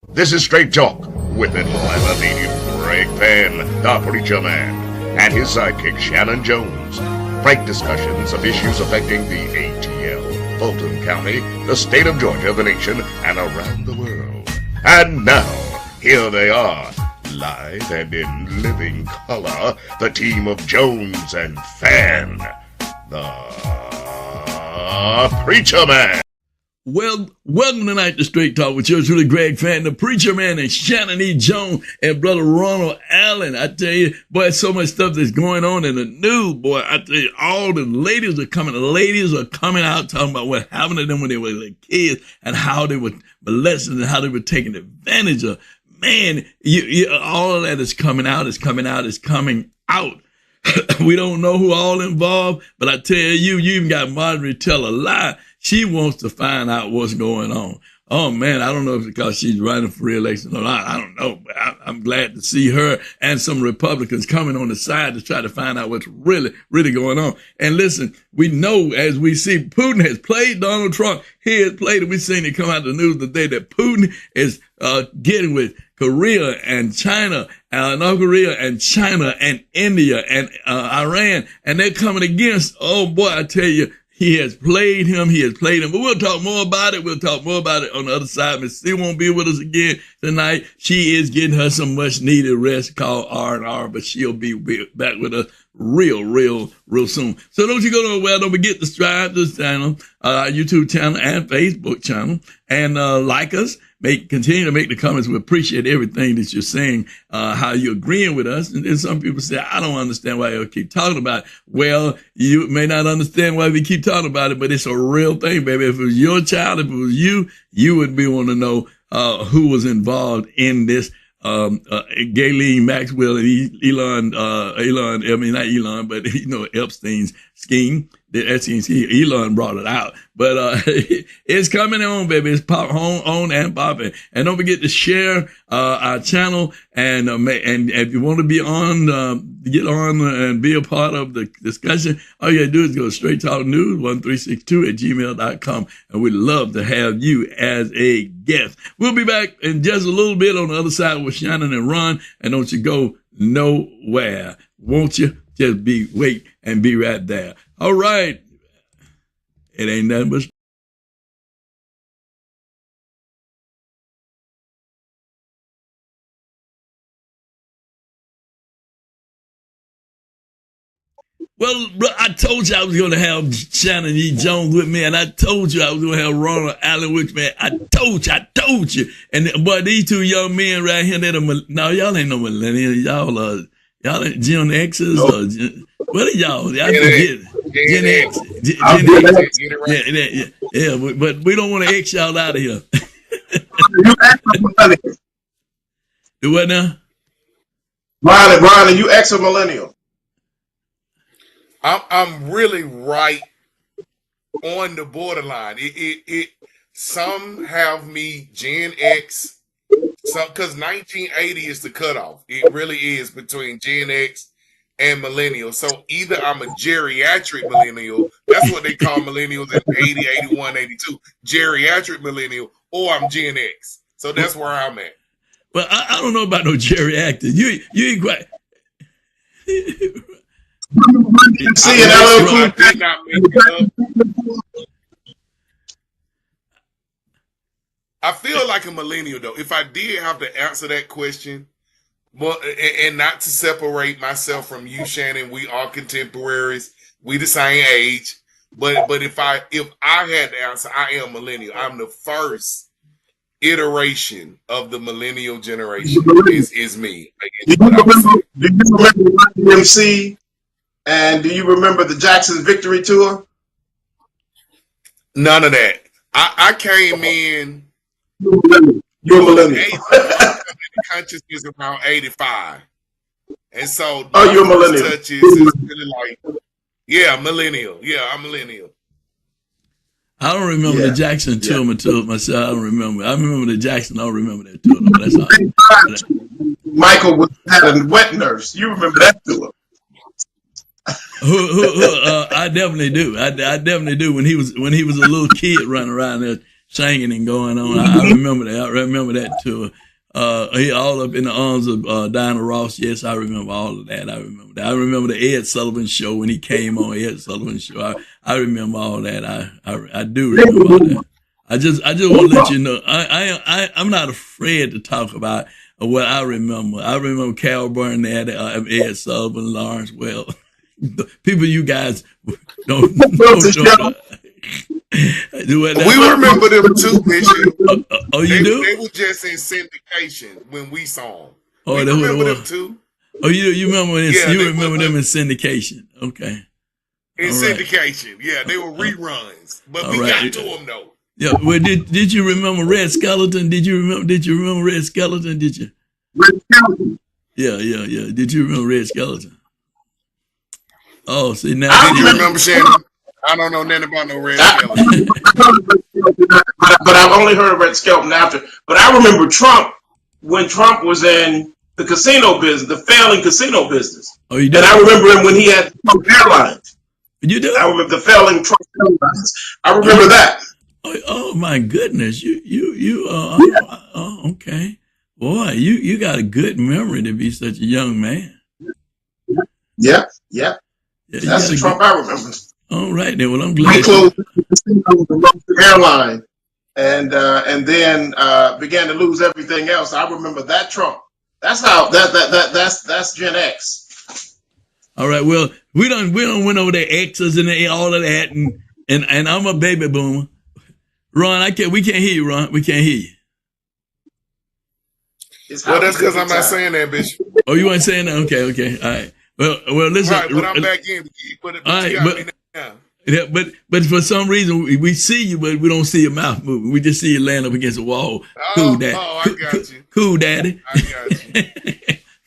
This is Straight Talk with Enlightened Greg Penn, the Preacher Man, and his sidekick Shannon Jones. Frank discussions of issues affecting the ATL, Fulton County, the state of Georgia, the nation, and around the world. And now, here they are, live and in living color, the team of Jones and Fan, the Preacher Man. Well, welcome tonight to Straight Talk with yours truly, Greg Fan, the Preacher Man, and Shannon E. Jones, and Brother Ronald Allen. I tell you, boy, so much stuff that's going on in the news, boy. I tell you, all the ladies are coming out talking about what happened to them when they were like kids and how they were molested and how they were taken advantage of. Man, all of that is coming out. We don't know who all involved, but I tell you, you even got Marjorie tell a lie. She wants to find out what's going on. Oh man, I don't know if it's because she's running for re-election or not. I don't know, but I'm glad to see her and some Republicans coming on the side to try to find out what's really going on. And listen, we know, as we see, Putin has played Donald Trump. He has played it. We've seen it come out the news today that Putin is getting with Korea and China, North Korea and China and India and Iran, and they're coming against, oh boy, I tell you, he has played him. But we'll talk more about it. On the other side. Miss C won't be with us again tonight. She is getting her some much needed rest called R&R, but she'll be back with us real soon. So don't you go nowhere. Don't forget to subscribe to this channel, our YouTube channel and Facebook channel, and like us. Continue to make the comments. We appreciate everything that you're saying, how you're agreeing with us. And then some people say, I don't understand why you keep talking about it. Well, you may not understand why we keep talking about it, but it's a real thing, baby. If it was your child, if it was you would be wanting to know who was involved in this. Ghislaine Maxwell and Epstein's scheme. Elon brought it out, but it's coming on, baby. It's on and popping. And don't forget to share our channel, and if you want to be on, get on and be a part of the discussion, all you gotta do is go to Straight Talk News 1362 at gmail.com, and we'd love to have you as a guest. We'll be back in just a little bit on the other side with Shannon and Ron, and don't you go nowhere. Won't you? Just wait and be right there. All right. It ain't nothing but. Well, I told you I was going to have Shannon E. Jones with me, and I told you I was going to have Ronald Allen with me. I told you. And boy, these two young men right here, no, y'all ain't no millennials. Y'all ain't Gen X's or what are y'all? I forget. Gen X. Yeah, but we don't want to X y'all out of here. You ex-millennial. Do what now? Ron, you ex-millennial. I'm really right on the borderline. Some have me Gen X, because 1980 is the cutoff. It really is between Gen X and millennial. So either I'm a geriatric millennial, that's what they call millennials in 80, 81, 82, geriatric millennial, or I'm Gen X. So that's where I'm at. Well, I don't know about no geriatric. You ain't quite. I feel like a millennial though. If I did have to answer that question, well, and not to separate myself from you, Shannon, we are contemporaries. We the same age. But if I had to answer, I am millennial. I'm the first iteration of the millennial generation. Is me. Do you remember DMC? And do you remember the Jackson Victory Tour? None of that. I came in. You're a millennial. Consciousness around 85, and so you're a millennial. Touches is really like, yeah, millennial. Yeah, I'm millennial. I don't remember the Jackson tour myself. I don't remember. I remember the Jackson. I don't remember that tour. But that's all. Michael had a wet nurse. You remember that tour? I definitely do. I definitely do. When he was a little kid running around there singing and going on. I remember that. I remember that too. He all up in the arms of Diana Ross. Yes, I remember all of that. I remember that. I remember the Ed Sullivan show when he came on Ed Sullivan show. I remember all that. I do remember all that. I just want to let you know. I'm not afraid to talk about what I remember. I remember Carol Burnett, Ed Sullivan, Lawrence Well. People you guys don't know. We remember them too, Bishop. Oh, you do? They were just in syndication when we saw them. Oh, we remember them too. Oh, you remember you remember them in syndication? Okay. In syndication, yeah, they were reruns, but we got to them though. Yeah, well, did you remember Red Skeleton? Did you remember Red Skeleton? Did you? Red Skeleton. Yeah. Did you remember Red Skeleton? Oh, see now. I don't remember Shannon. I don't know nothing about no Red Skeleton. But I've only heard of Red Skeleton after. But I remember Trump when Trump was in the casino business, the failing casino business. Oh, you do? And I remember him when he had Trump Airlines. You do? I remember the failing Trump Airlines. I remember that. Oh my goodness! Okay, boy, you got a good memory to be such a young man. Yeah. That's the Trump I remember. All right, then. Well, I'm glad. We closed the casino with the airline, and then began to lose everything else. I remember that Trump. That's how that's Gen X. All right. Well, we don't went over the X's and all of that, and I'm a baby boomer. Ron, we can't hear you, Ron. We can't hear you. Well, that's because I'm not saying that, Bishop. Oh, you weren't saying that? Okay. All right. Well, listen. Right, but I'm back in. But all right, yeah, but for some reason we see you, but we don't see your mouth moving. We just see you laying up against the wall. Cool, Daddy. Oh, I got you. Cool, Daddy. I got you.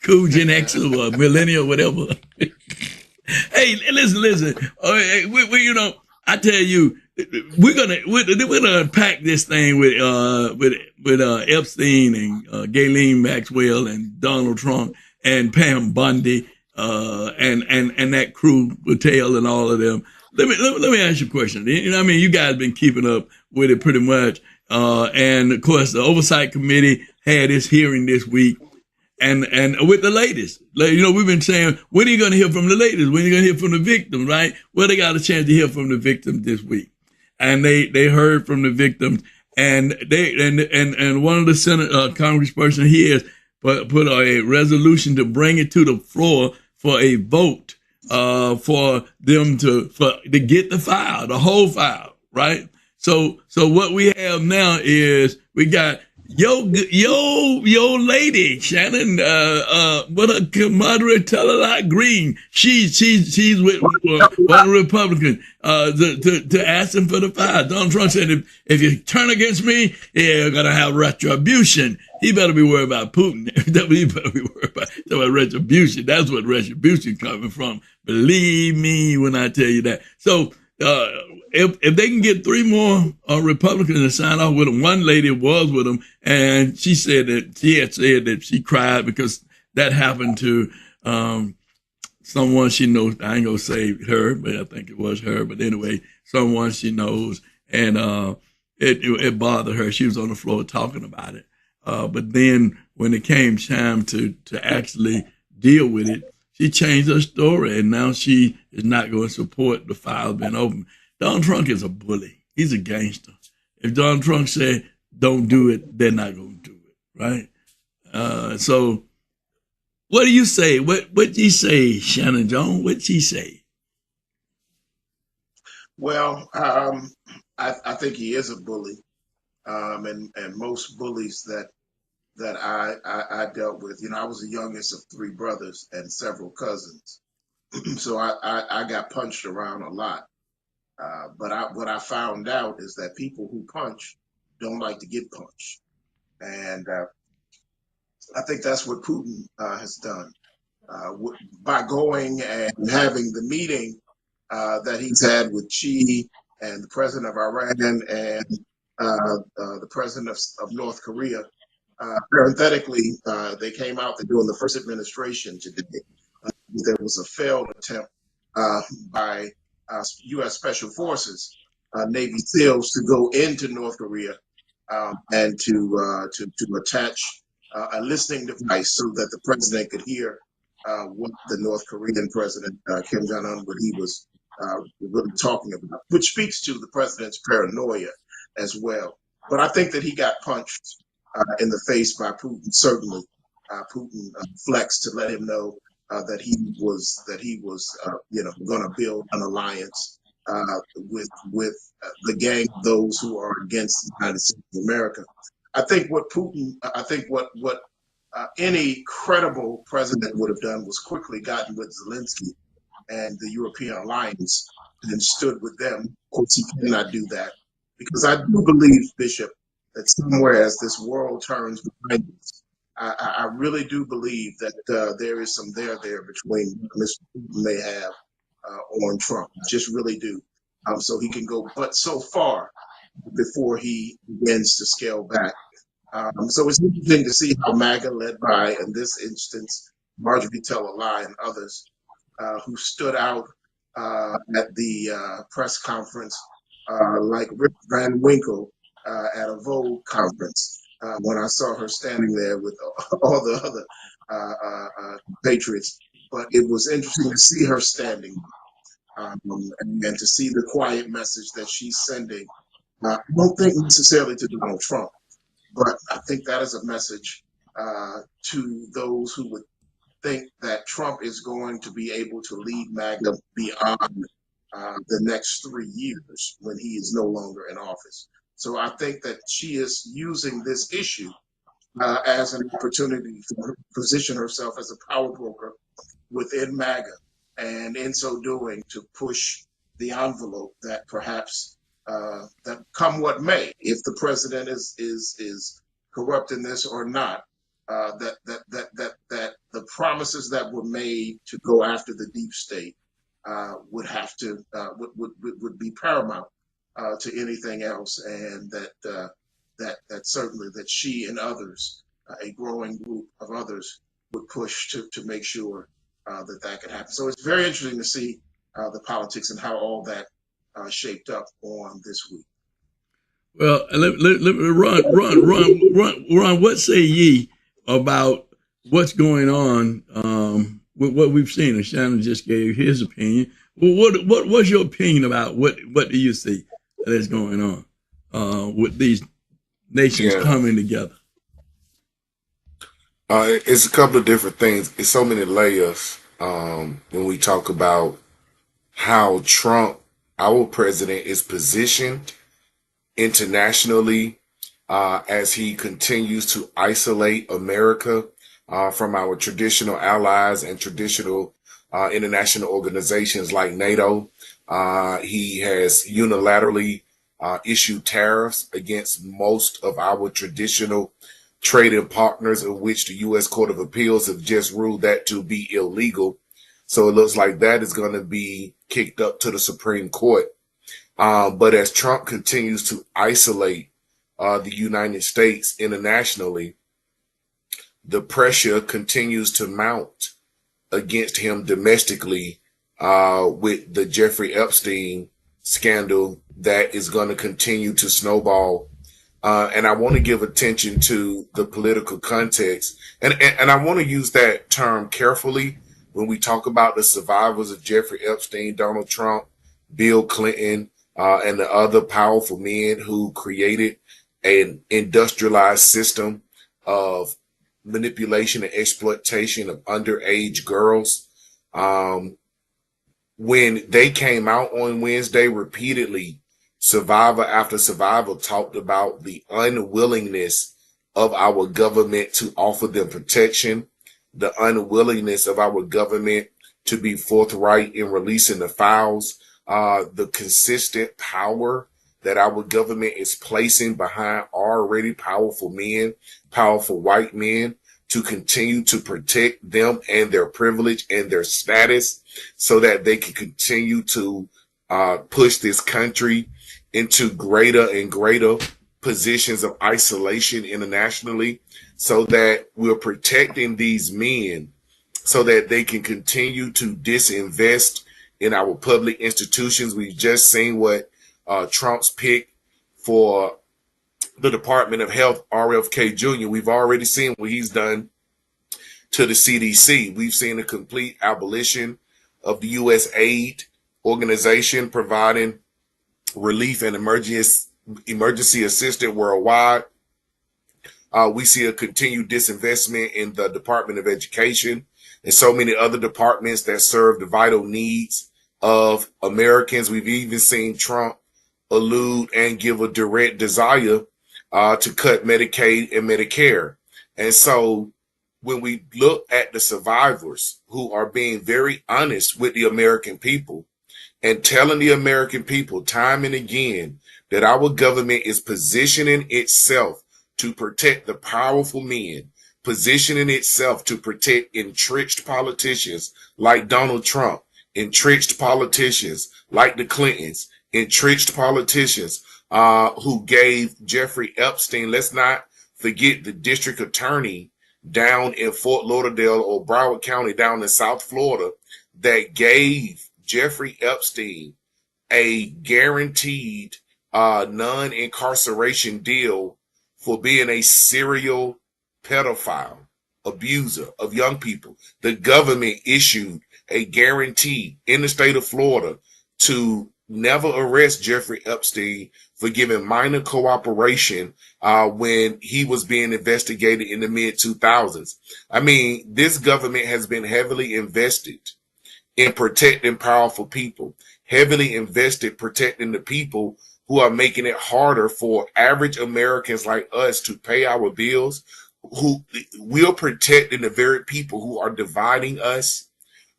Cool Gen X or millennial, whatever. Hey, listen. We I tell you, we're gonna unpack this thing with Epstein and Ghislaine Maxwell and Donald Trump and Pam Bundy and that crew, Patel and all of them. Let me ask you a question. You guys have been keeping up with it pretty much, and of course the Oversight Committee had its hearing this week. And with the latest, we've been saying, when are you going to hear from the latest? When are you going to hear from the victims, right? Well, they got a chance to hear from the victims this week. And they heard from the victims, and one of the Senate, congressperson here put a resolution to bring it to the floor for a vote, for them to get the file, the whole file, right? So what we have now is we got Yo, lady, Shannon, what a moderate Teller Green. She's with one Republican, to ask him for the file. Donald Trump said, if you turn against me, you're gonna have retribution. He better be worried about Putin. He better be worried about retribution. That's what retribution coming from. Believe me when I tell you that. So, if they can get 3 more Republicans to sign off with them, one lady was with them, and she said that she cried because that happened to someone she knows. I ain't gonna say her, but I think it was her. But anyway, someone she knows, and it bothered her. She was on the floor talking about it. But then when it came time to actually deal with it, she changed her story, and now she is not going to support the file being open. Donald Trump is a bully. He's a gangster. If Donald Trump said, don't do it, they're not going to do it, right? So what do you say? What you say, Shannon Jones? What you say? Well, I think he is a bully. And most bullies that I dealt with, I was the youngest of 3 brothers and several cousins. So I got punched around a lot. But what I found out is that people who punch don't like to get punched. And I think that's what Putin has done. By going and having the meeting that he's had with Xi and the president of Iran and the president of North Korea, parenthetically, they came out, they're doing the first administration today. There was a failed attempt by U.S. Special Forces Navy SEALs to go into North Korea and to attach a listening device so that the president could hear what the North Korean president Kim Jong Un, what he was really talking about, which speaks to the president's paranoia as well. But I think that he got punched in the face by Putin. Certainly, Putin flexed to let him know that he was going to build an alliance with the gang of those who are against the United States of America. I think what any credible president would have done was quickly gotten with Zelensky and the European alliance and stood with them. Of course, he cannot do that because I do believe, Bishop, that somewhere as this world turns behind us, I really do believe that there is some there between Mr. Putin may have on Trump. I just really do. So he can go but so far before he begins to scale back. So it's interesting to see how MAGA, led by, in this instance, Marjorie Taylor Nye and others, who stood out at the press conference, like Rip Van Winkle at a Vogue conference, when I saw her standing there with all the other patriots. But it was interesting to see her standing and to see the quiet message that she's sending. I don't think necessarily to Donald Trump, but I think that is a message to those who would think that Trump is going to be able to lead MAGA beyond the next 3 years when he is no longer in office. So I think that she is using this issue as an opportunity to position herself as a power broker within MAGA, and in so doing to push the envelope that perhaps that come what may, if the president is corrupt in this or not, that the promises that were made to go after the deep state would have to would be paramount to anything else, and that certainly that she and others, a growing group of others, would push to make sure that could happen. So it's very interesting to see the politics and how all that shaped up on this week. Well, let me Ron. What say ye about what's going on with what we've seen? And Shannon just gave his opinion. Well, what's your opinion about what do you see that is going on with these nations coming together? It's a couple of different things. It's so many layers when we talk about how Trump, our president, is positioned internationally as he continues to isolate America from our traditional allies and traditional international organizations like NATO. He has unilaterally issued tariffs against most of our traditional trading partners, of which the U.S. Court of Appeals have just ruled that to be illegal. So it looks like that is going to be kicked up to the Supreme Court. But as Trump continues to isolate the United States internationally, the pressure continues to mount against him domestically with the Jeffrey Epstein scandal that is going to continue to snowball. And I want to give attention to the political context. And I want to use that term carefully when we talk about the survivors of Jeffrey Epstein, Donald Trump, Bill Clinton, and the other powerful men who created an industrialized system of manipulation and exploitation of underage girls. When they came out on Wednesday repeatedly, survivor after survivor talked about the unwillingness of our government to offer them protection, the unwillingness of our government to be forthright in releasing the files, the consistent power that our government is placing behind already powerful men, powerful white men, to continue to protect them and their privilege and their status so that they can continue to push this country into greater and greater positions of isolation internationally, so that we're protecting these men so that they can continue to disinvest in our public institutions. We've just seen what Trump's pick for the Department of Health, RFK Jr., we've already seen what he's done to the CDC. We've seen a complete abolition of the U.S. aid organization providing relief and emergency assistance worldwide. We see a continued disinvestment in the Department of Education and so many other departments that serve the vital needs of Americans. We've even seen Trump allude and give a direct desire to cut Medicaid and Medicare. And so when we look at the survivors who are being very honest with the American people and telling the American people time and again that our government is positioning itself to protect the powerful men, positioning itself to protect entrenched politicians like Donald Trump, entrenched politicians like the Clintons, entrenched politicians who gave Jeffrey Epstein, let's not forget the district attorney down in Fort Lauderdale or Broward County down in South Florida that gave Jeffrey Epstein a guaranteed non-incarceration deal for being a serial pedophile, abuser of young people. The government issued a guarantee in the state of Florida to never arrest Jeffrey Epstein for giving minor cooperation when he was being investigated in the mid-2000s. I mean, this government has been heavily invested in protecting powerful people, heavily invested protecting the people who are making it harder for average Americans like us to pay our bills, who will protecting the very people who are dividing us,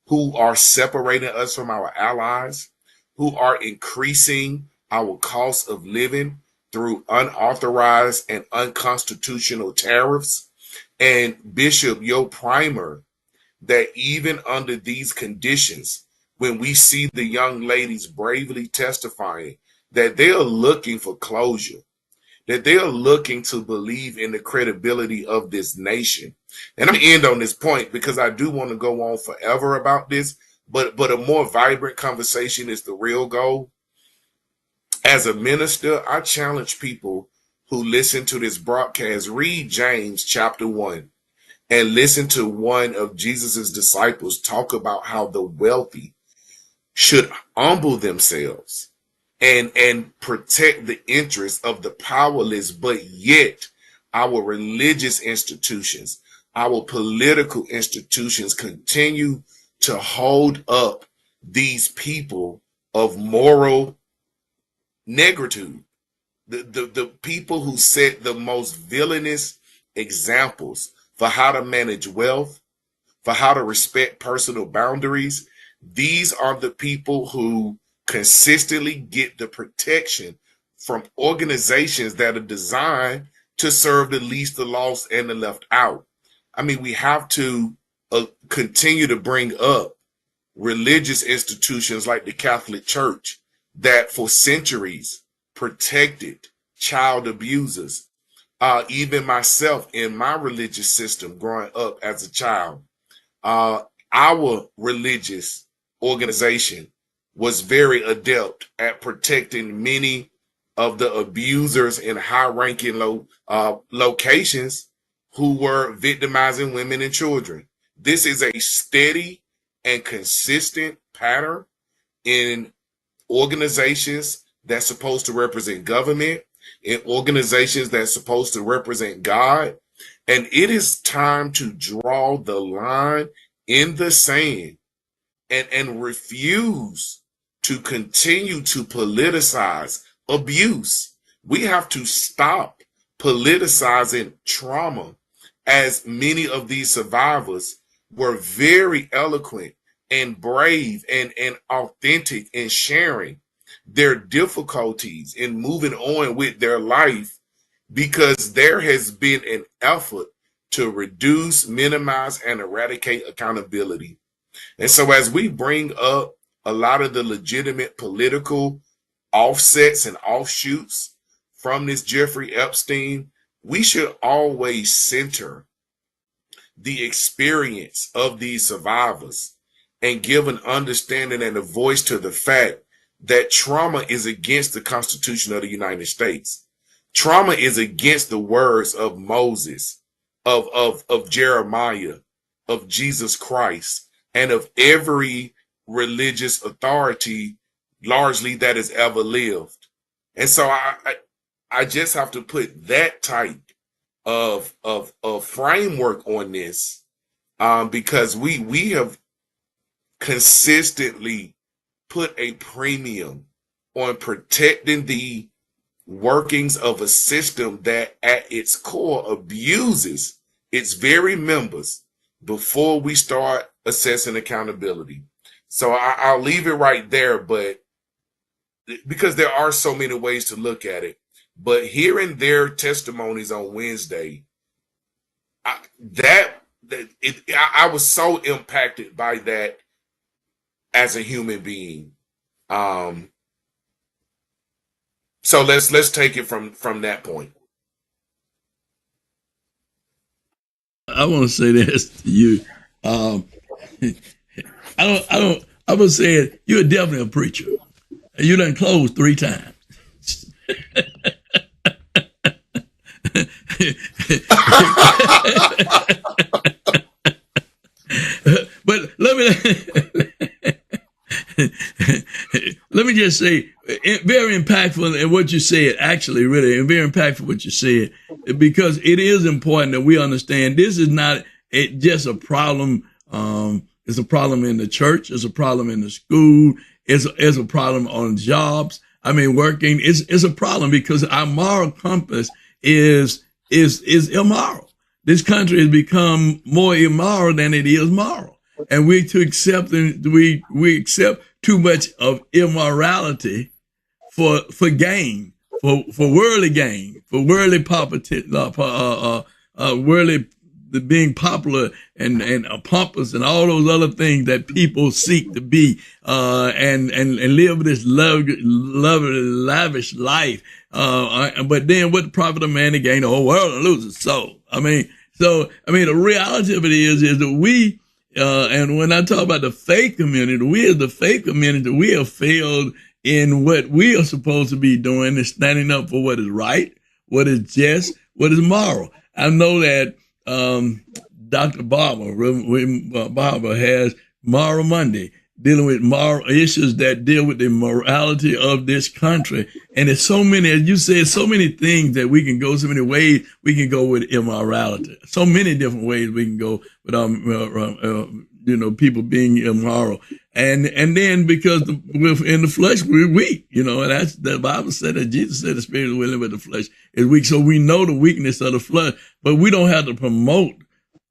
who are separating us from our allies, who are increasing our cost of living through unauthorized and unconstitutional tariffs. And Bishop, your primer, that even under these conditions, when we see the young ladies bravely testifying that they are looking for closure, that they are looking to believe in the credibility of this nation. And I'm going to end on this point because I do want to go on forever about this, but a more vibrant conversation is the real goal. As a minister, I challenge people who listen to this broadcast, read James chapter 1 and listen to one of Jesus's disciples talk about how the wealthy should humble themselves and protect the interests of the powerless, but yet our religious institutions, our political institutions continue to hold up these people of moral negritude, the people who set the most villainous examples for how to manage wealth, for how to respect personal boundaries. These are the people who consistently get the protection from organizations that are designed to serve the least, the lost, and the left out. I mean, we have to continue to bring up religious institutions like the Catholic Church that for centuries protected child abusers. Even myself in my religious system growing up as a child, our religious organization was very adept at protecting many of the abusers in high-ranking locations who were victimizing women and children. This is a steady and consistent pattern in organizations that's supposed to represent government, in organizations that's supposed to represent God. And it is time to draw the line in the sand and refuse to continue to politicize abuse. We have to stop politicizing trauma, as many of these survivors were very eloquent and brave and authentic in sharing their difficulties in moving on with their life, because there has been an effort to reduce, minimize, and eradicate accountability. And so as we bring up a lot of the legitimate political offsets and offshoots from this Jeffrey Epstein, we should always center the experience of these survivors and give an understanding and a voice to the fact that trauma is against the Constitution of the United States. Trauma is against the words of Moses, of Jeremiah, of Jesus Christ, and of every religious authority largely that has ever lived. And so I just have to put that type of framework on this, because we have consistently put a premium on protecting the workings of a system that at its core abuses its very members before we start assessing accountability. So I'll leave it right there, but because there are so many ways to look at it, but hearing their testimonies on Wednesday, I was so impacted by that as a human being. So let's take it from that point. I want to say this to you. I would say you're definitely a preacher. You done closed 3 times. But let me just say, very impactful in what you said, actually, really, and very impactful what you said, because it is important that we understand this is not just a problem. It's a problem in the church. It's a problem in the school. It's a problem on jobs. I mean, working. It's a problem because our moral compass is immoral. This country has become more immoral than it is moral. And we accept too much of immorality for gain, for worldly gain, for worldly worldly being popular and pompous and all those other things that people seek to be, and live this lavish life. But then what the profit of man to gain the whole world and lose his soul? I mean, the reality of it is that we, and when I talk about the faith community, we as the faith community, we have failed in what we are supposed to be doing, is standing up for what is right, what is just, what is moral. I know that Dr. Barber has Moral Monday, dealing with moral issues that deal with the morality of this country. And there's so many, as you said, so many things that we can go, so many ways we can go with immorality. So many different ways we can go with people being immoral. And then because in the flesh, we're weak, and that's the Bible said that Jesus said the spirit is willing, but the flesh is weak. So we know the weakness of the flesh, but we don't have to promote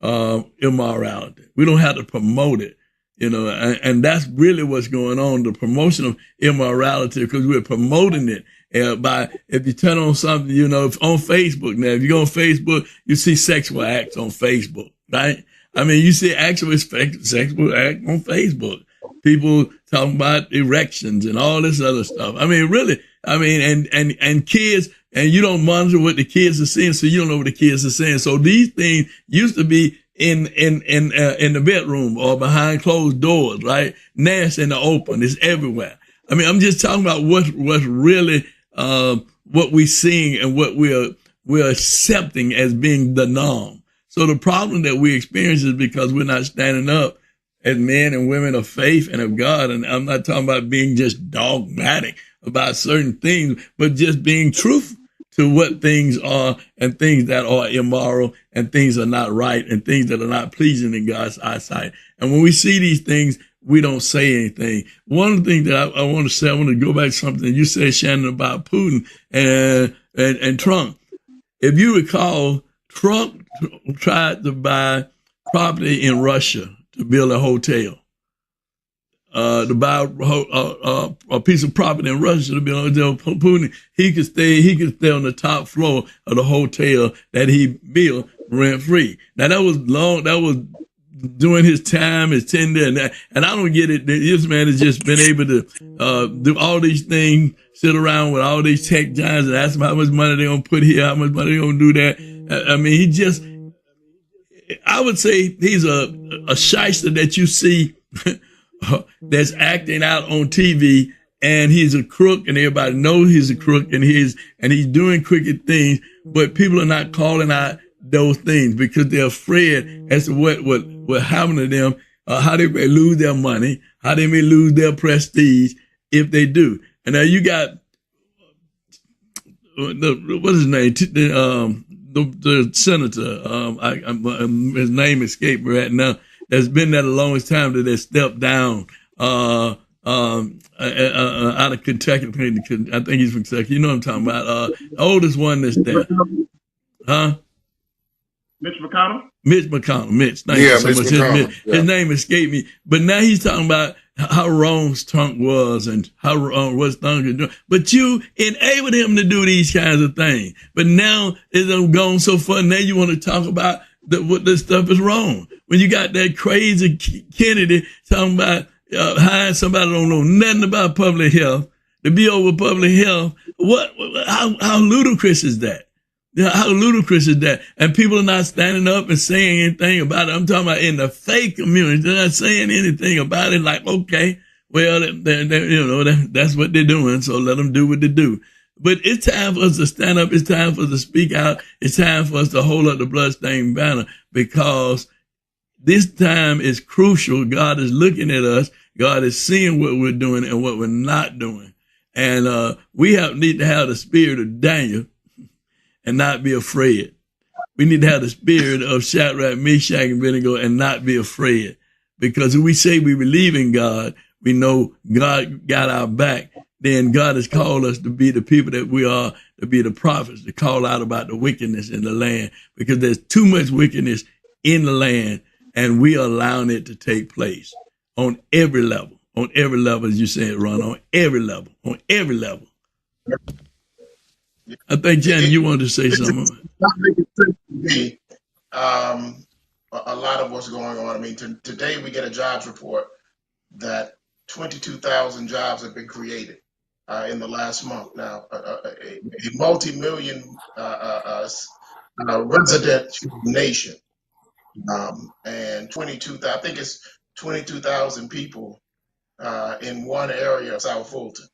immorality. We don't have to promote it, and that's really what's going on, the promotion of immorality, because we're promoting it by, if you turn on something, on Facebook. Now, if you go on Facebook, you see sexual acts on Facebook, right? I mean, you see actual sexual act on Facebook. People talking about erections and all this other stuff. I mean, really, and kids, and you don't monitor what the kids are seeing, so you don't know what the kids are saying. So these things used to be in the bedroom or behind closed doors, right? Now it's in the open. It's everywhere. I mean, I'm just talking about what's really, what we're seeing and what we're accepting as being the norm. So the problem that we experience is because we're not standing up as men and women of faith and of God. And I'm not talking about being just dogmatic about certain things, but just being truthful to what things are, and things that are immoral, and things that are not right, and things that are not pleasing in God's eyesight. And when we see these things, we don't say anything. One of the things that I want to say, I want to go back to something you said, Shannon, about Putin and Trump. If you recall, Trump tried to buy property in Russia to build a hotel, to buy a piece of property in Russia to build a hotel. Putin, he could stay on the top floor of the hotel that he built rent free. Now that was during his time, his tenure, and I don't get it. This man has just been able to do all these things, sit around with all these tech giants and ask them how much money they're gonna put here, how much money they're gonna do that. I mean, I would say he's a shyster that you see that's acting out on TV and he's a crook, and everybody knows he's a crook, and he's doing crooked things, but people are not calling out those things because they're afraid as to what happened to them, how they may lose their money, how they may lose their prestige if they do. And now you got what's his name? The senator. His name escaped me right now. That's been there the longest time that they stepped down. Out of Kentucky. I think he's from Kentucky. You know what I'm talking about. Oldest one that's there. Huh? Mitch McConnell? Mitch McConnell. Mitch. Thank you so much. His name escaped me. But now he's talking about how wrong Trump was and how wrong what Trump was doing. But you enabled him to do these kinds of things. But now it's gone so far. Now you want to talk about what this stuff is wrong. When you got that crazy Kennedy talking about hiring somebody that don't know nothing about public health to be over public health. How ludicrous is that? How ludicrous is that? And people are not standing up and saying anything about it. I'm talking about in the faith community. They're not saying anything about it. Like, okay, well, that's what they're doing. So let them do what they do. But it's time for us to stand up. It's time for us to speak out. It's time for us to hold up the bloodstained banner, because this time is crucial. God is looking at us. God is seeing what we're doing and what we're not doing. And we need to have the spirit of Daniel and not be afraid. We need to have the spirit of Shadrach, Meshach, and Abednego and not be afraid. Because if we say we believe in God, we know God got our back, then God has called us to be the people that we are, to be the prophets, to call out about the wickedness in the land. Because there's too much wickedness in the land, and we are allowing it to take place on every level. On every level, as you said, Ron, on every level. On every level. I think, Jen, you wanted to say something. A lot of what's going on. I mean, today we get a jobs report that 22,000 jobs have been created in the last month. Now, a multi-million resident nation, and 22,000. I think it's 22,000 people in one area of South Fulton.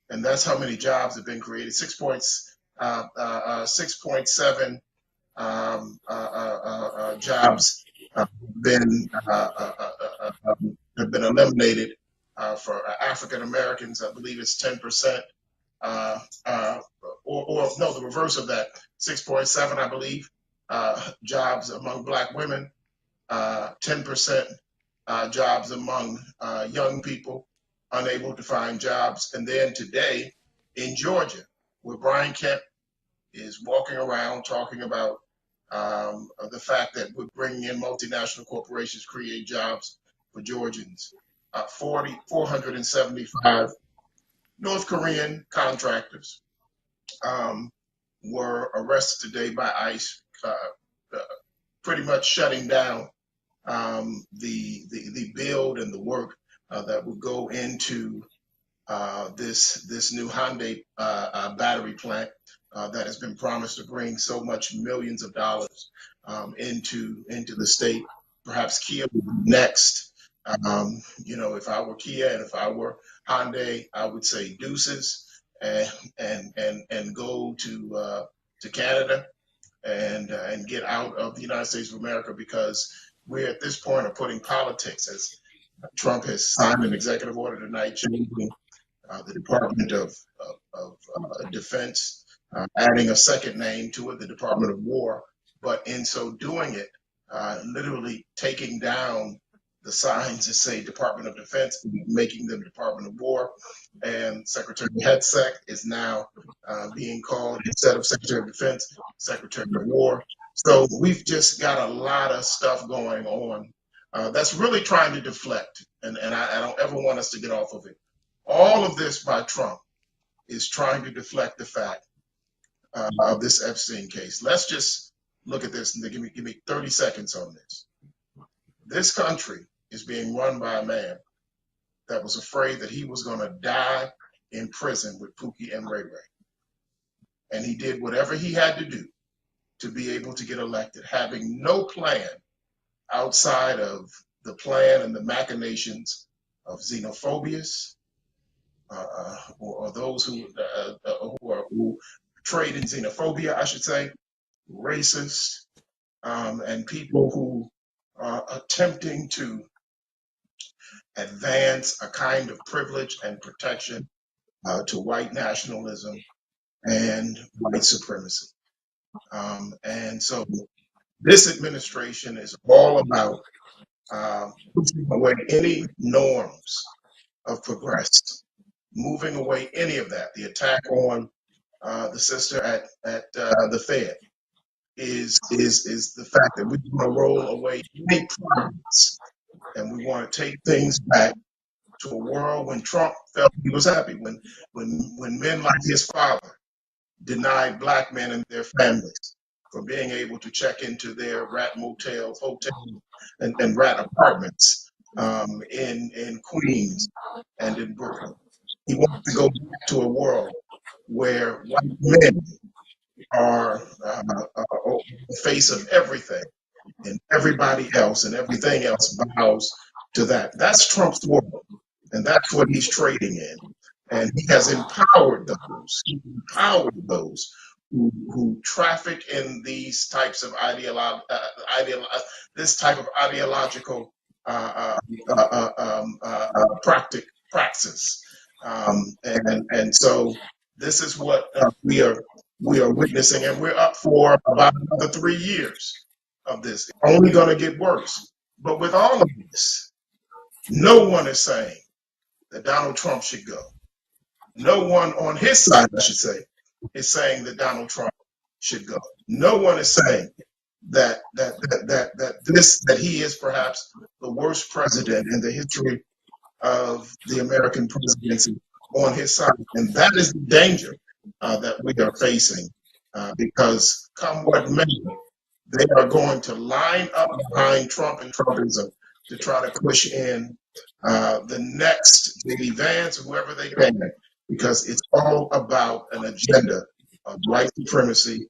And that's how many jobs have been created. 6.7 jobs have been eliminated for African Americans. I believe it's 10%, or no, the reverse of that. 6.7, I believe, jobs among Black women. 10% jobs among young people unable to find jobs. And then today in Georgia, where Brian Kemp is walking around talking about the fact that we're bringing in multinational corporations, create jobs for Georgians. 475 North Korean contractors were arrested today by ICE, pretty much shutting down the build and the work that would go into this new Hyundai battery plant that has been promised to bring so much millions of dollars into the state. Perhaps Kia will be next. If I were Kia and if I were Hyundai, I would say deuces and go to Canada and get out of the United States of America, because we're at this point of putting politics, as Trump has signed an executive order tonight changing the Department of Defense, adding a second name to it, the Department of War. But in so doing it, literally taking down the signs that say Department of Defense, making them Department of War. And Secretary Hegseth is now being called, instead of Secretary of Defense, Secretary of War. So we've just got a lot of stuff going on that's really trying to deflect. And I don't ever want us to get off of it. All of this by Trump is trying to deflect the fact of this Epstein case. Let's just look at this and give me 30 seconds on this. This country is being run by a man that was afraid that he was going to die in prison with Pookie and Ray Ray. And he did whatever he had to do to be able to get elected, having no plan outside of the plan and the machinations of xenophobias, or those who trade in xenophobia, I should say, racist, and people who are attempting to advance a kind of privilege and protection to white nationalism and white supremacy. And so this administration is all about pushing away any norms of progress, moving away any of that. The attack on the sister at the Fed is the fact that we want to roll away any progress, and we want to take things back to a world when Trump felt he was happy, when men like his father denied black men and their families for being able to check into their rat motels, hotels, and rat apartments in Queens and in Brooklyn. He wants to go back to a world where white men are the face of everything, and everybody else and everything else bows to that. That's Trump's world, and that's what he's trading in. And he has empowered those who traffic in these types of this type of ideological praxis. And so this is what we are witnessing, and we're up for about another 3 years of this. It's only going to get worse. But with all of this, no one is saying that Donald Trump should go. No one on his side, I should say, is saying that Donald Trump should go. No one is saying that he is perhaps the worst president in the history of the American presidency on his side. And that is the danger that we are facing, because come what may, they are going to line up behind Trump and Trumpism to try to push in the next J.D. Vance, whoever they can, because it's all about an agenda of white supremacy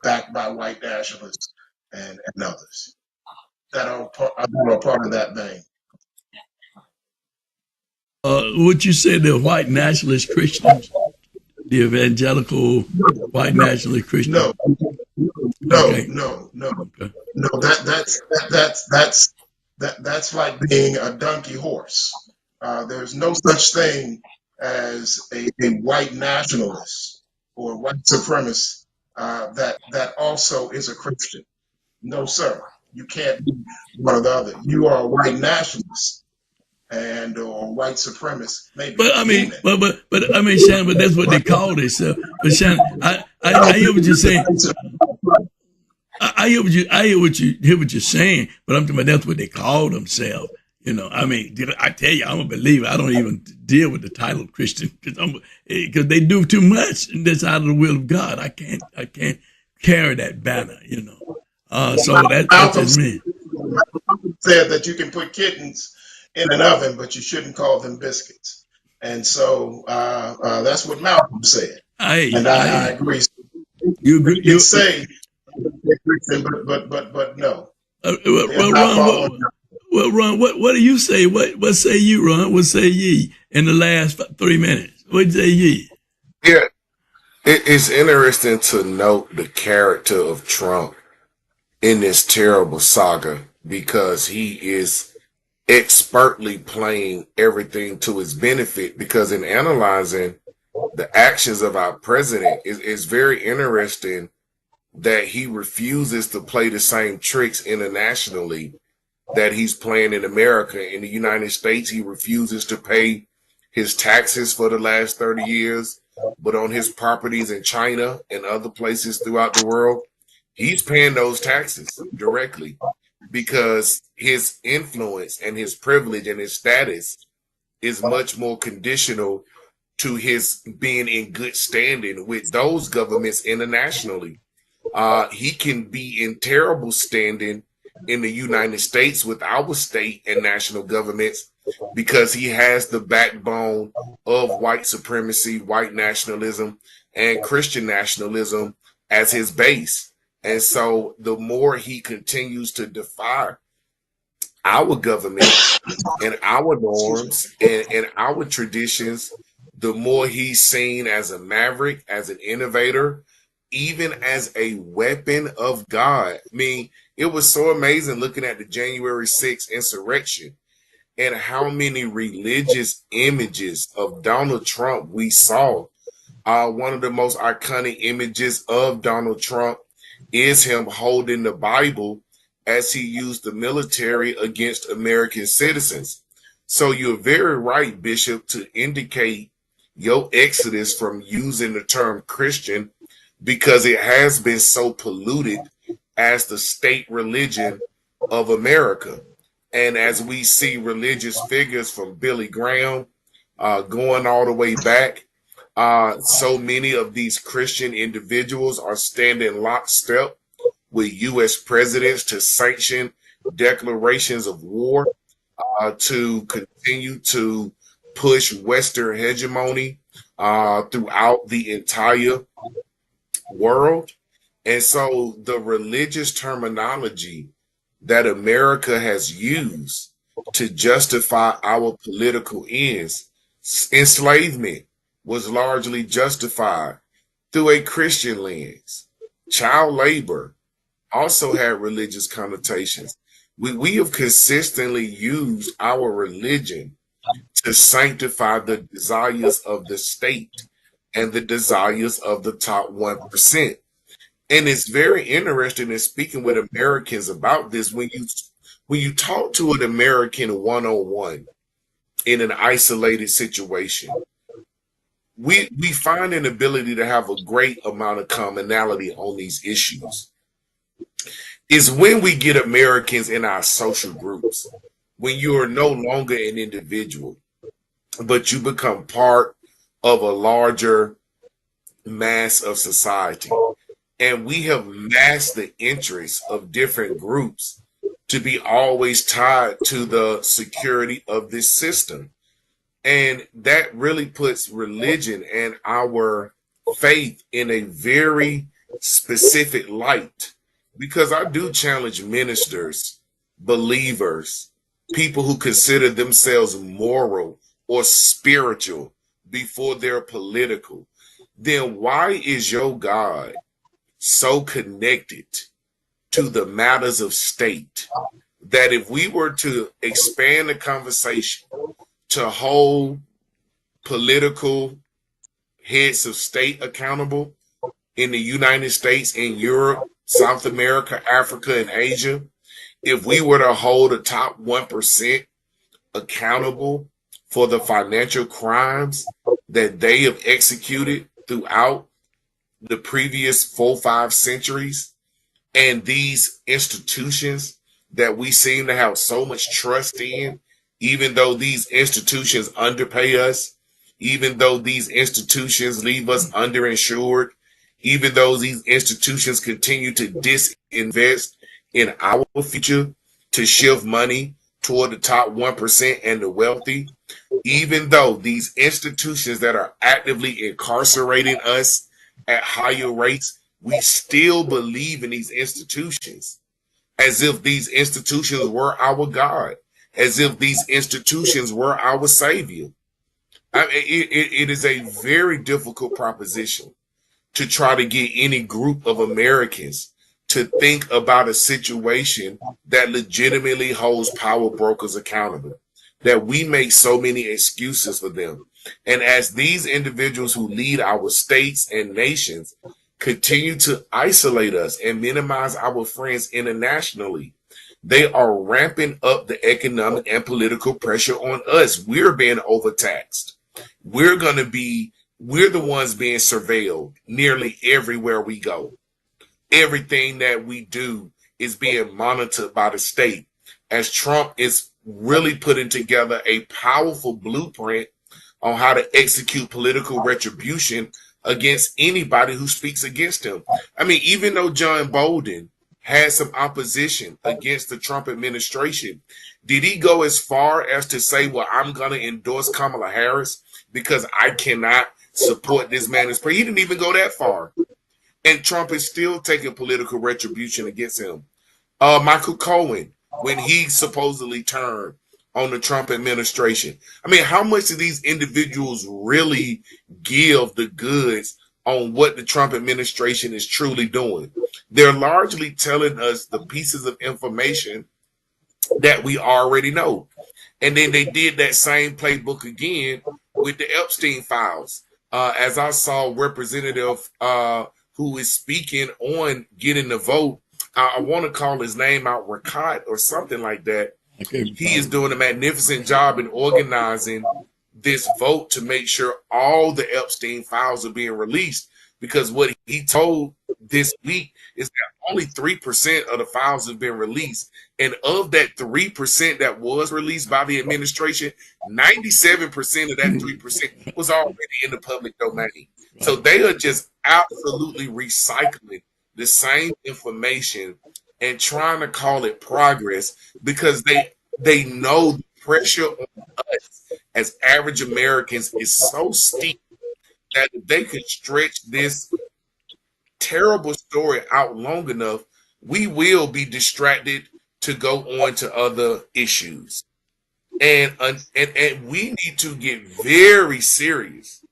backed by white nationalists and others that are part of that vein. What you said, the white nationalist Christians, the evangelical white nationalist Christians? No. Okay. No. Okay. No, that's like being a donkey horse. There's no such thing as a white nationalist or a white supremacist that also is a Christian. No, sir. You can't be one or the other. You are a white nationalist and or white supremacist. Maybe. But I mean, but I mean, Shannon, but that's what they call themselves. But Shannon, I hear what you're saying. I hear what you're saying, but I'm talking about that's what they call themselves. You know, I mean, I tell you, I'm a believer. I don't even deal with the title Christian because they do too much, and that's out of the will of God. I can't carry that banner. You know, so that's just me. Said that you can put kittens in an oven, but you shouldn't call them biscuits, and so that's what Malcolm said. And I agree. You agree? You say, but no. Well, Ron, what do you say? What say you, Ron? What say ye in the last 3 minutes? What say ye? Yeah, it's interesting to note the character of Trump in this terrible saga because he is expertly playing everything to his benefit. Because in analyzing the actions of our president, is very interesting that he refuses to play the same tricks internationally that he's playing in America. In the United States, he refuses to pay his taxes for the last 30 years, but on his properties in China and other places throughout the world, he's paying those taxes directly because his influence and his privilege and his status is much more conditional to his being in good standing with those governments internationally. He can be in terrible standing in the United States with our state and national governments because he has the backbone of white supremacy, white nationalism, and Christian nationalism as his base. And so the more he continues to defy our government and our norms and our traditions, the more he's seen as a maverick, as an innovator, even as a weapon of God. I mean, it was so amazing looking at the January 6th insurrection and how many religious images of Donald Trump we saw. One of the most iconic images of Donald Trump is him holding the Bible as he used the military against American citizens. So you're very right, Bishop, to indicate your exodus from using the term Christian because it has been so polluted as the state religion of America. And as we see religious figures from Billy Graham going all the way back, so many of these Christian individuals are standing lockstep with U.S. presidents to sanction declarations of war, to continue to push Western hegemony throughout the entire world. And so the religious terminology that America has used to justify our political ends, enslavement was largely justified through a Christian lens. Child labor also had religious connotations. We have consistently used our religion to sanctify the desires of the state and the desires of the top 1%. And it's very interesting in speaking with Americans about this. When you talk to an American one-on-one in an isolated situation, we find an ability to have a great amount of commonality on these issues. Is when we get Americans in our social groups, when you are no longer an individual, but you become part of a larger mass of society. And we have masked the interests of different groups to be always tied to the security of this system. And that really puts religion and our faith in a very specific light. Because I do challenge ministers, believers, people who consider themselves moral or spiritual before they're political. Then why is your God so connected to the matters of state that if we were to expand the conversation to hold political heads of state accountable in the United States, in Europe, South America, Africa, and Asia, if we were to hold the top 1% accountable for the financial crimes that they have executed throughout the previous 4-5 centuries, and these institutions that we seem to have so much trust in, even though these institutions underpay us, even though these institutions leave us underinsured, even though these institutions continue to disinvest in our future to shift money toward the top 1% and the wealthy, even though these institutions that are actively incarcerating us at higher rates, we still believe in these institutions as if these institutions were our God, as if these institutions were our Savior. It is a very difficult proposition to try to get any group of Americans to think about a situation that legitimately holds power brokers accountable, that we make so many excuses for them. And as these individuals who lead our states and nations continue to isolate us and minimize our friends internationally, they are ramping up the economic and political pressure on us. We're being overtaxed. We're the ones being surveilled nearly everywhere we go. Everything that we do is being monitored by the state, as Trump is really putting together a powerful blueprint on how to execute political retribution against anybody who speaks against him. I mean, even though John Bolden had some opposition against the Trump administration, did he go as far as to say, well, I'm going to endorse Kamala Harris because I cannot support this man as president? He didn't even go that far. And Trump is still taking political retribution against him. Michael Cohen when he supposedly turned on the Trump administration. I mean, how much do these individuals really give the goods on what the Trump administration is truly doing? They're largely telling us the pieces of information that we already know. And then they did that same playbook again with the Epstein files. As I saw Representative who is speaking on getting the vote, I want to call his name out, Rakat or something like that. He is doing a magnificent job in organizing this vote to make sure all the Epstein files are being released. Because what he told this week is that only 3% of the files have been released. And of that 3% that was released by the administration, 97% of that 3% was already in the public domain. So they are just absolutely recycling the same information and trying to call it progress because they know the pressure on us as average Americans is so steep that if they could stretch this terrible story out long enough, we will be distracted to go on to other issues. And we need to get very serious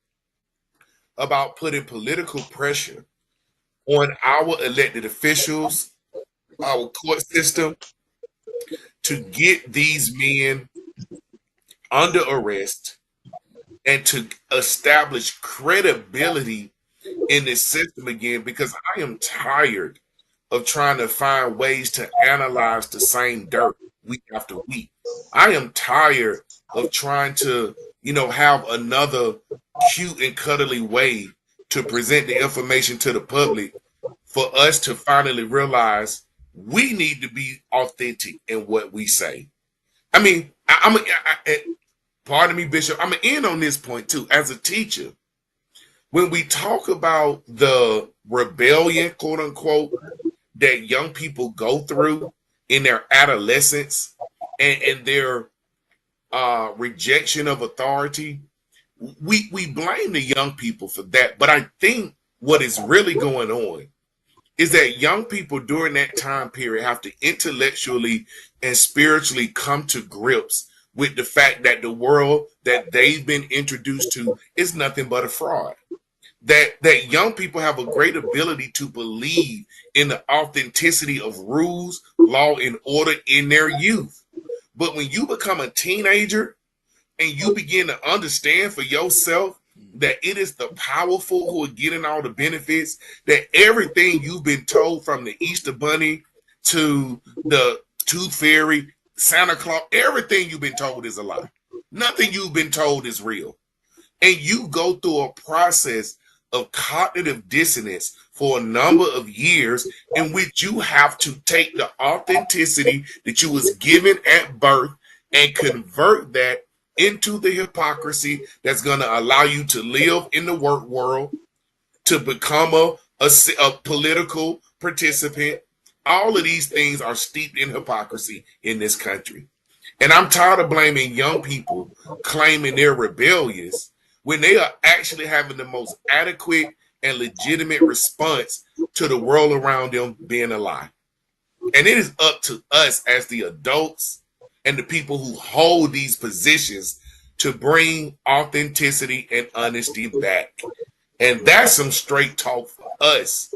about putting political pressure on our elected officials, our court system, to get these men under arrest and to establish credibility in this system again, because I am tired of trying to find ways to analyze the same dirt week after week. I am tired of trying to, have another cute and cuddly way to present the information to the public for us to finally realize we need to be authentic in what we say. I mean, pardon me, Bishop, I'm going to end on this point too. As a teacher, when we talk about the rebellion, quote unquote, that young people go through in their adolescence and their rejection of authority, we blame the young people for that. But I think what is really going on is that young people during that time period have to intellectually and spiritually come to grips with the fact that the world that they've been introduced to is nothing but a fraud. That young people have a great ability to believe in the authenticity of rules, law, and order in their youth. But when you become a teenager and you begin to understand for yourself that it is the powerful who are getting all the benefits, that everything you've been told from the Easter Bunny to the Tooth Fairy, Santa Claus, everything you've been told is a lie. Nothing you've been told is real. And you go through a process of cognitive dissonance for a number of years in which you have to take the authenticity that you was given at birth and convert that into the hypocrisy that's going to allow you to live in the work world, to become a political participant. All of these things are steeped in hypocrisy in this country. And I'm tired of blaming young people claiming they're rebellious when they are actually having the most adequate and legitimate response to the world around them being a lie. And it is up to us as the adults and the people who hold these positions to bring authenticity and honesty back. And that's some straight talk for us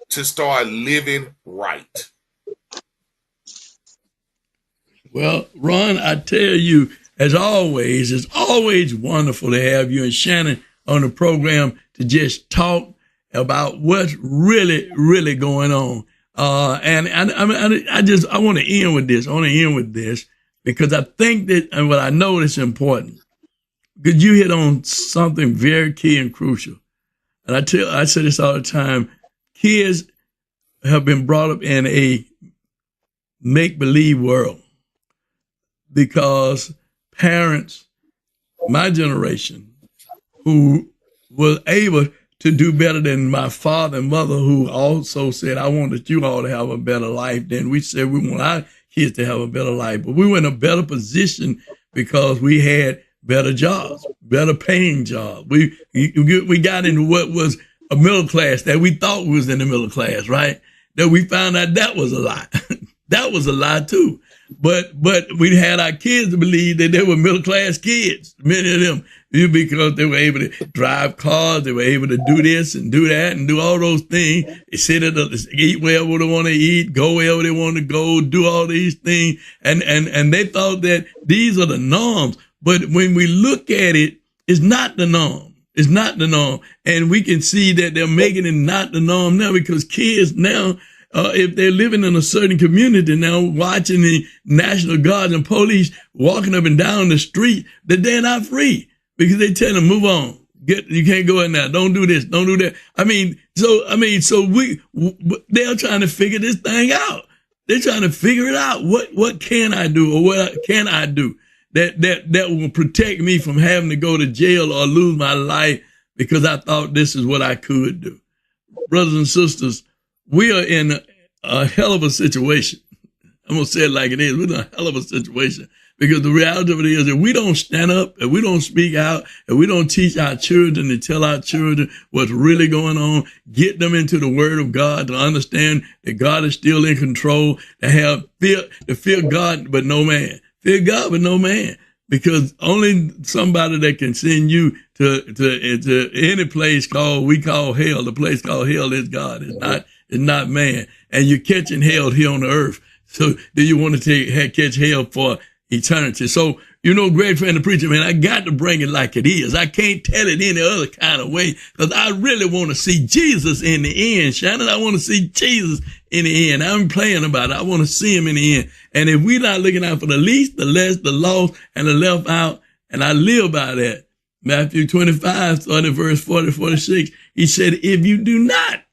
to start living right. Well, Ron, I tell you, as always, it's always wonderful to have you and Shannon on the program to just talk about what's really, really going on. And I want to end with this. I want to end with this because I think that, and what I know is important, because you hit on something very key and crucial. And I say this all the time. Kids have been brought up in a make-believe world because parents, my generation, who was able to do better than my father and mother, who also said, I wanted you all to have a better life. Then we said we want our kids to have a better life. But we were in a better position because we had better jobs, better paying jobs. We got into what was a middle class that we thought was in the middle class, right? That we found out that was a lie. That was a lie too. But we had our kids to believe that they were middle class kids, many of them, because they were able to drive cars, they were able to do this and do that and do all those things. They sit at eat wherever they want to eat, go wherever they want to go, do all these things, and they thought that these are the norms. But when we look at it, it's not the norm. It's not the norm, and we can see that they're making it not the norm now because kids now. If they're living in a certain community now, watching the National Guard and police walking up and down the street, that they're not free because they tell them, move on. You can't go in there. Don't do this. Don't do that. They're trying to figure this thing out. They're trying to figure it out. What can I do or what can I do that will protect me from having to go to jail or lose my life because I thought this is what I could do. Brothers and sisters, we are in a hell of a situation. I'm going to say it like it is. We're in a hell of a situation because the reality of it is that we don't stand up, if we don't speak out, if we don't teach our children and tell our children what's really going on, get them into the Word of God to understand that God is still in control, to fear God but no man. Fear God but no man. Because only somebody that can send you to any place we call hell, the place called hell is God. It's not man. And you're catching hell here on the earth. So do you want to catch hell for eternity? So, great friend, the preacher, man, I got to bring it like it is. I can't tell it any other kind of way because I really want to see Jesus in the end, Shannon. I want to see Jesus in the end. I'm playing about it. I want to see him in the end. And if we're not looking out for the least, the less, the lost, and the left out, and I live by that. Matthew 25, starting verse 40, 46, he said, if you do not,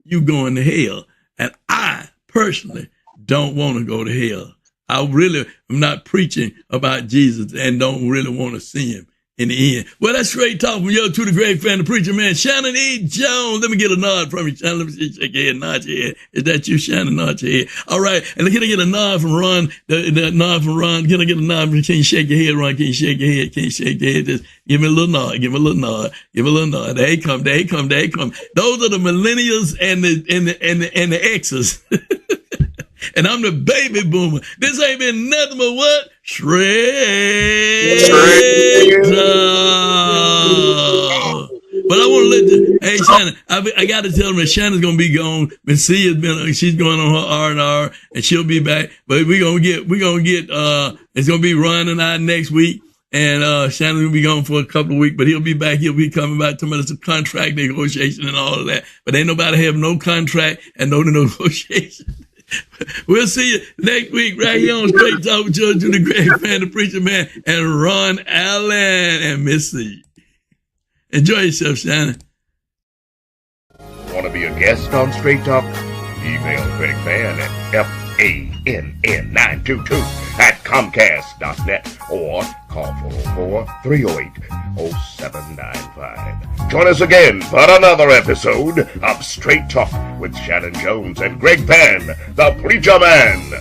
you going to hell. And I personally don't want to go to hell. I really am not preaching about Jesus and don't really want to see him in the end. Well, that's straight talk from yo to the great fan, the preacher man, Shannon E. Jones. Let me get a nod from you, Shannon. Let me see, shake your head, nod your head. Is that you, Shannon? Nod your head. All right. And can I get a nod from Ron? The nod from Ron. Can I get a nod? Can you shake your head, Ron? Can you shake your head? Can you shake your head? Just give me a little nod. Give me a little nod. Give me a little nod. There he come. There he come. There he come. Those are the millennials and the X's. And I'm the baby boomer. This ain't been nothing but what? Straight up. But I want to let hey, Shannon, I got to tell them that Shannon's going to be gone. Miss C she's going on her R&R and she'll be back. But it's going to be Ron and I next week. And Shannon's going to be gone for a couple of weeks, but he'll be back. He'll be coming back to me. It's a contract negotiation and all of that. But ain't nobody have no contract and no negotiation. We'll see you next week right here on Straight Talk with Judge the Great Fan, the Preacher Man, and Ron Allen and Miss C. Enjoy yourself, Shannon. Want to be a guest on Straight Talk? Email Greg Fan at FANN922@Comcast.net or call 404-308-0795. Join us again for another episode of Straight Talk with Shannon Jones and Greg Fan, the Preacher Man.